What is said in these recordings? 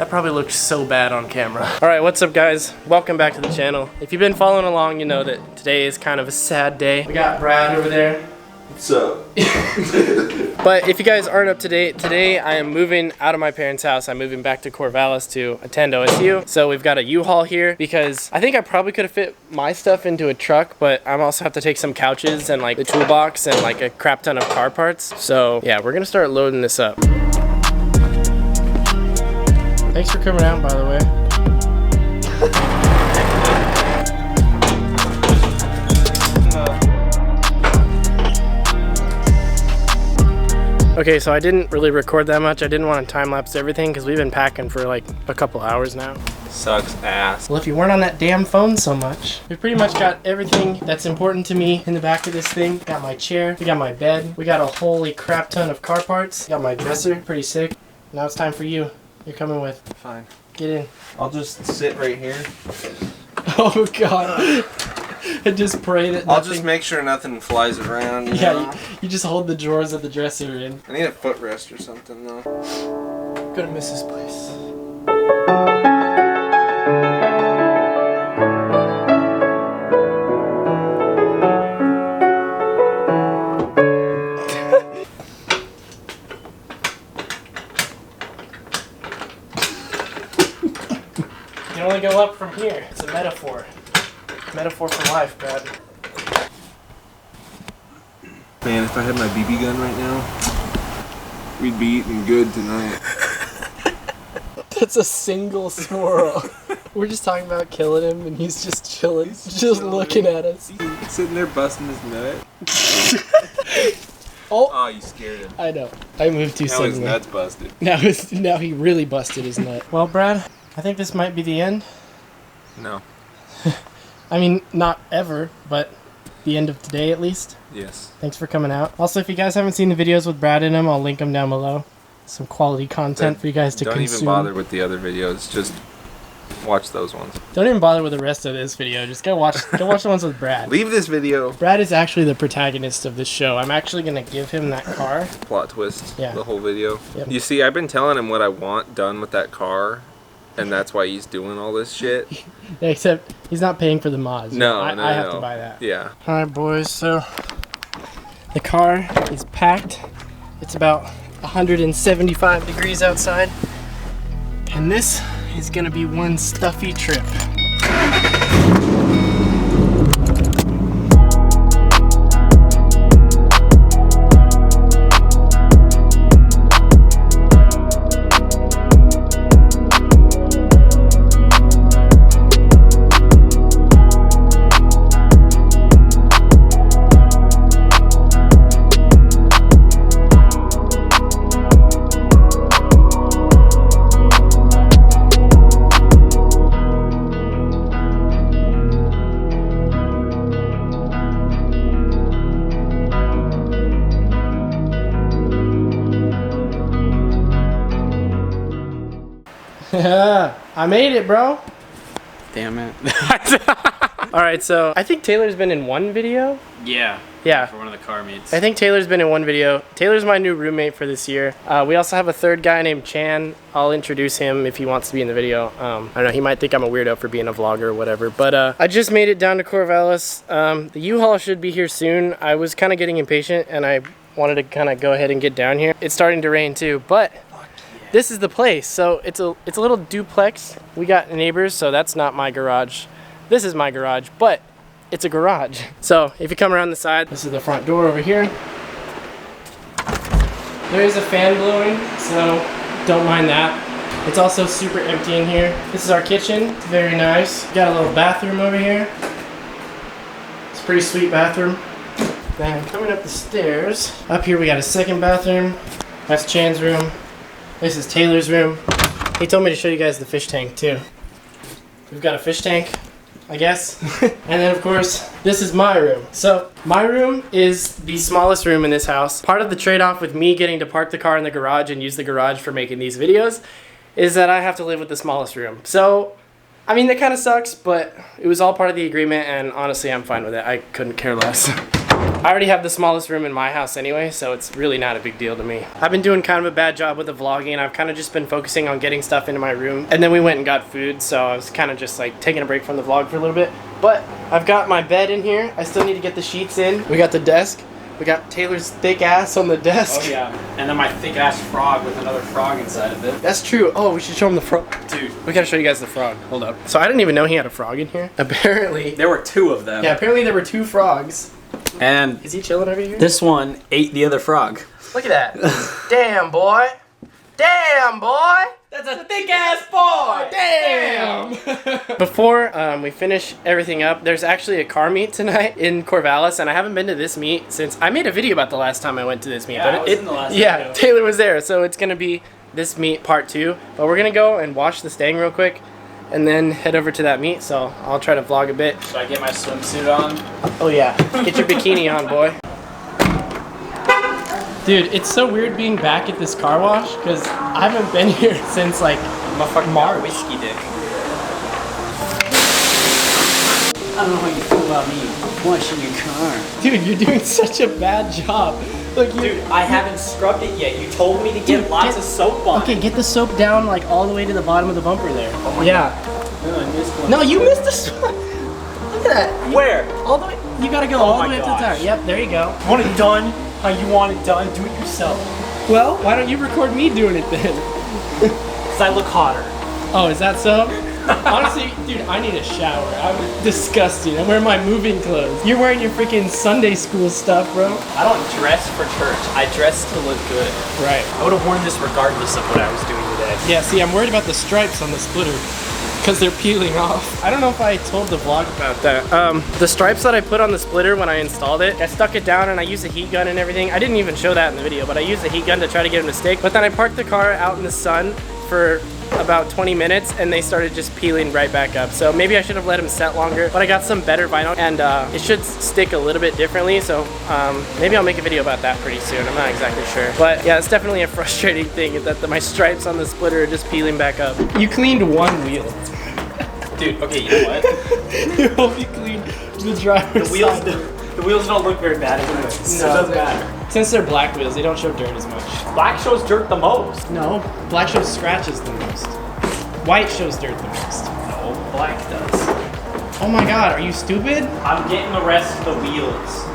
That probably looked so bad on camera. Alright, what's up guys? Welcome back to the channel. If you've been following along, you know that today is kind of a sad day. We got Brad over there. What's up? But if you guys aren't up to date, today I am moving out of my parents' house. I'm moving back to Corvallis to attend OSU. So we've got a U-Haul here because I think I probably could have fit my stuff into a truck, but I also have to take some couches and like the toolbox and like a crap ton of car parts. So yeah, we're gonna start loading this up. Thanks for coming out, by the way. Okay, so I didn't really record that much. I didn't want to time-lapse everything because we've been packing for like a couple hours now. Sucks ass. Well, if you weren't on that damn phone so much. We've pretty much got everything that's important to me in the back of this thing. Got my chair, we got my bed, we got a holy crap ton of car parts. Got my dresser, pretty sick. Now it's time for you. You're coming with. Fine. Get in. I'll just sit right here. Oh God. And just pray that nothing... I'll just make sure nothing flies around. Yeah, you just hold the drawers of the dresser in. I need a footrest or something though. Gonna miss this place. You can only go up from here. It's a metaphor. Metaphor for life, Brad. Man, if I had my BB gun right now, we'd be eating good tonight. That's a single squirrel. We're just talking about killing him and he's just chilling, just looking at us. He's sitting there busting his nut. Oh, you scared him. I know. I moved too now suddenly. His nut's busted. Now he really busted his nut. Well, Brad, I think this might be the end. No. I mean, not ever, but the end of today at least. Yes. Thanks for coming out. Also, if you guys haven't seen the videos with Brad in them, I'll link them down below. Some quality content for you guys to consume. Don't even bother with the other videos. Just watch those ones. Don't even bother with the rest of this video. Just go watch the ones with Brad. Leave this video. Brad is actually the protagonist of this show. I'm actually going to give him that car. Plot twist. Yeah. The whole video. Yep. You see, I've been telling him what I want done with that car. And that's why he's doing all this shit. Yeah, except he's not paying for the mods. No, I have to buy that. Yeah. Alright boys, so the car is packed. It's about 175 degrees outside. And this is gonna be one stuffy trip. I made it, bro. Damn it. Alright, so I think Taylor's been in one video. Yeah. Yeah. For one of the car meets. I think Taylor's been in one video. Taylor's my new roommate for this year. We also have a third guy named Chan. I'll introduce him if he wants to be in the video. I don't know, he might think I'm a weirdo for being a vlogger or whatever. But I just made it down to Corvallis. The U-Haul should be here soon. I was kind of getting impatient and I wanted to kind of go ahead and get down here. It's starting to rain too, but this is the place. So it's a little duplex. We got neighbors, so that's not my garage. This is my garage, but it's a garage. So if you come around the side, this is the front door over here. There is a fan blowing, so don't mind that. It's also super empty in here. This is our kitchen, it's very nice. Got a little bathroom over here. It's a pretty sweet bathroom. Then coming up the stairs, up here we got a second bathroom. That's Chan's room. This is Taylor's room. He told me to show you guys the fish tank too. We've got a fish tank, I guess. And then of course, this is my room. So my room is the smallest room in this house. Part of the trade-off with me getting to park the car in the garage and use the garage for making these videos is that I have to live with the smallest room. So, I mean, that kind of sucks, but it was all part of the agreement and honestly, I'm fine with it. I couldn't care less. I already have the smallest room in my house anyway, so it's really not a big deal to me. I've been doing kind of a bad job with the vlogging, and I've kind of just been focusing on getting stuff into my room. And then we went and got food, so I was kind of just like taking a break from the vlog for a little bit. But I've got my bed in here. I still need to get the sheets in. We got the desk. We got Taylor's thick ass on the desk. Oh yeah, and then my thick ass frog with another frog inside of it. That's true. Oh, we should show him the frog. Dude, We gotta show you guys the frog. Hold up. So I didn't even know he had a frog in here. Apparently. there were 2 of them. Yeah, apparently there were 2 frogs. And Is he chilling over here? this one ate the other frog. Look at that. Damn, boy. Damn, boy. That's a thick ass boy. Damn. Before we finish everything up, there's actually a car meet tonight in Corvallis, and I haven't been to this meet since I made a video about the last time I went to this meet. Yeah, but I was in the last video. Taylor was there, so it's gonna be this meet part 2. But we're gonna go and wash the Stang real quick, and then head over to that meet. So I'll try to vlog a bit. Should I get my swimsuit on? Oh yeah, get your bikini on, boy. Dude, it's so weird being back at this car wash because I haven't been here since like March. Whiskey dick. I don't know how you feel about me washing your car. Dude, you're doing such a bad job. Look, Dude, I haven't scrubbed it yet. You told me to get lots of soap on. Okay, get the soap down like all the way to the bottom of the bumper there. Oh my yeah. God. I missed one. No, you missed the spot. Look at that. Where? All the way. You gotta go Oh all the my way up to the gosh. top. Yep, there you go. Want it done how you want it done? Do it yourself. Well, why don't you record me doing it then? Because I look hotter. Oh, is that so? Honestly, dude, I need a shower. I'm disgusting. I'm wearing my moving clothes. You're wearing your freaking Sunday school stuff, bro. I don't dress for church. I dress to look good. Right. I would have worn this regardless of what I was doing today. Yeah, see, I'm worried about the stripes on the splitter because they're peeling off. I don't know if I told the vlog about that. The stripes that I put on the splitter when I installed it, I stuck it down and I used a heat gun and everything. I didn't even show that in the video, but I used a heat gun to try to get them to stick. But then I parked the car out in the sun for about 20 minutes and they started just peeling right back up. So maybe I should have let them set longer, but I got some better vinyl and it should stick a little bit differently. So maybe I'll make a video about that pretty soon. I'm not exactly sure. But yeah, it's definitely a frustrating thing that my stripes on the splitter are just peeling back up. You cleaned one wheel. Dude, okay, you know what? You hope you cleaned the driver's side. The wheels don't look very bad anyway. So it doesn't matter. Since they're black wheels, they don't show dirt as much. Black shows dirt the most. No, black shows scratches the most. White shows dirt the most. No, black does. Oh my god, are you stupid? I'm getting the rest of the wheels.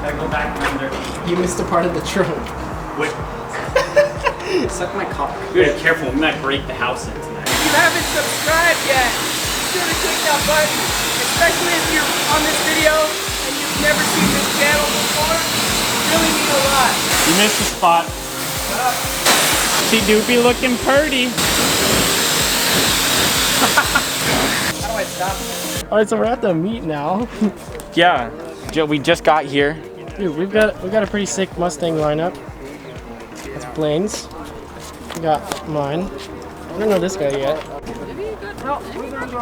Gotta go back and there. You missed a part of the trunk. Wait. Suck my cock. Dude, careful, we might break the house in tonight. If you haven't subscribed yet, be sure to click that button, especially if you're on this video and you've never seen this channel before. It really means a lot. You missed the spot. She do be looking purty. How do I stop? Alright, so we're at the meet now. Yeah, we just got here. Dude, we've got a pretty sick Mustang lineup. That's Blaine's. We got mine. I don't know this guy yet.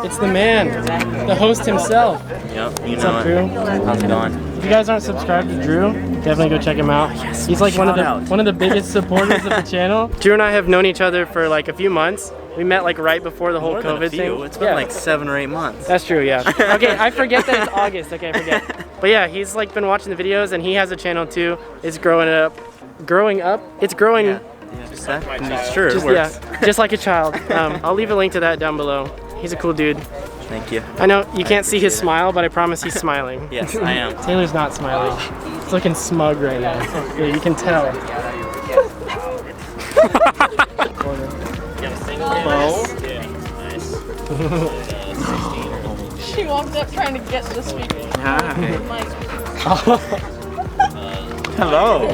It's the man, the host himself. Yep, you What's know up, it. Drew? How's it going? If you guys aren't subscribed to Drew, definitely go check him out. He's like one of the biggest supporters of the channel. Drew and I have known each other for like a few months. We met like right before the whole More than a COVID few. thing. It's been like 7 or 8 months. That's true, yeah. Okay, I forget that it's August. Okay, I forget. But yeah, he's like been watching the videos and he has a channel too. It's growing up. Growing up? It's growing. Yeah, that's true. Just, It works. yeah, just like a child. I'll leave a link to that down below. He's a cool dude. Thank you. I know you can't see his smile, but I promise he's smiling. Yes, I am. Taylor's not smiling. He's looking smug right now. Yeah, you can tell. She walked up trying to get the speaker. Hello.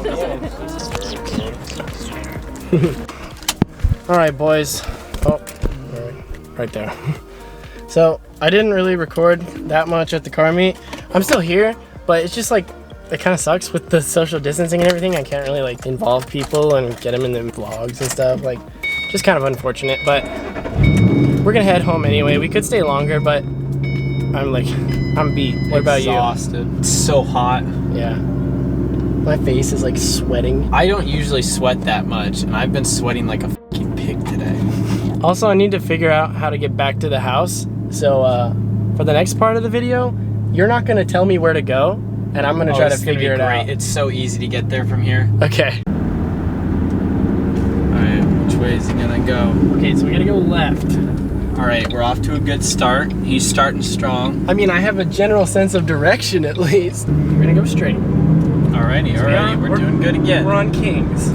All right, boys. Oh, right there. So I didn't really record that much at the car meet. I'm still here, but it's just like it kind of sucks with the social distancing and everything. I can't really like involve people and get them in the vlogs and stuff. Like, just kind of unfortunate. But we're gonna head home anyway. We could stay longer, but I'm beat. What about you? Exhausted. It's so hot. Yeah. My face is like sweating. I don't usually sweat that much, and I've been sweating like a fucking pig today. Also, I need to figure out how to get back to the house. So for the next part of the video, you're not gonna tell me where to go. and I'm gonna try to figure it out. It's so easy to get there from here. Okay. Alright, which way is he gonna go? Okay, so we gotta go left. Alright, we're off to a good start. He's starting strong. I mean, I have a general sense of direction at least. We're gonna go straight. Alrighty, we're doing good again. We're on Kings.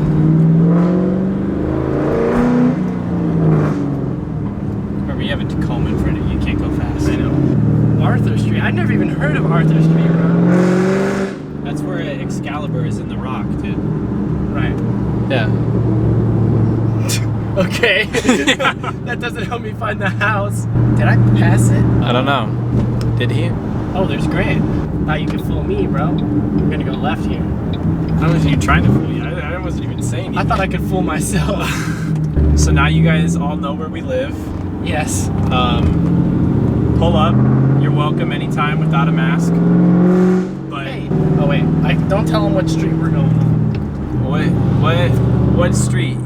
Remember, you have a Tacoma in front of you. You can't go fast. I know. Arthur Street. I've never even heard of Arthur Street, bro. That's where Excalibur is in the rock, dude. Right. Yeah. Okay. That doesn't help me find the house. Did I pass it? I don't know. Did he? Oh, there's Grant. Thought you could fool me, bro. We're gonna go left here. I wasn't even trying to fool you. I wasn't even saying anything. I thought I could fool myself. So now you guys all know where we live. Yes. Pull up. You're welcome anytime without a mask. But Hey. Oh wait. Don't tell them what street we're going on. what street?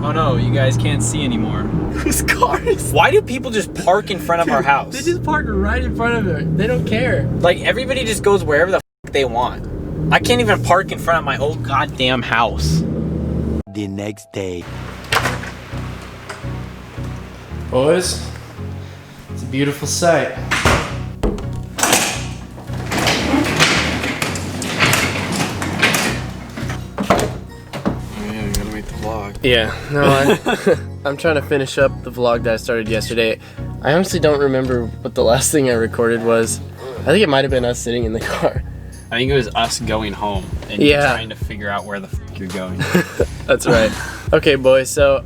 Oh no, you guys can't see anymore. Whose car is? Why do people just park in front of our house? They just park right in front of it. They don't care. Like, everybody just goes wherever the f they want. I can't even park in front of my old goddamn house. The next day. Boys, it's a beautiful sight. Yeah, you gotta make the vlog. Yeah, no, I'm trying to finish up the vlog that I started yesterday. I honestly don't remember what the last thing I recorded was. I think it might have been us sitting in the car. I think it was us going home and Yeah. trying to figure out where the f you're going. That's right. Okay, boys, so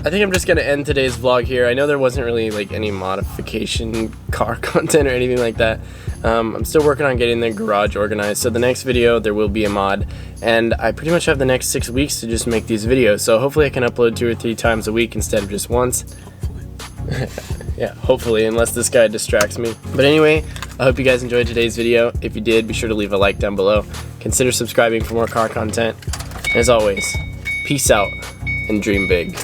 I think I'm just gonna end today's vlog here. I know there wasn't really like any modification car content or anything like that. I'm still working on getting the garage organized, so the next video there will be a mod, and I pretty much have the next 6 weeks to just make these videos, so hopefully I can upload 2 or 3 times a week instead of just once. Yeah, hopefully, unless this guy distracts me. But anyway, I hope you guys enjoyed today's video. If you did, be sure to leave a like down below. Consider subscribing for more car content. As always, peace out and dream big.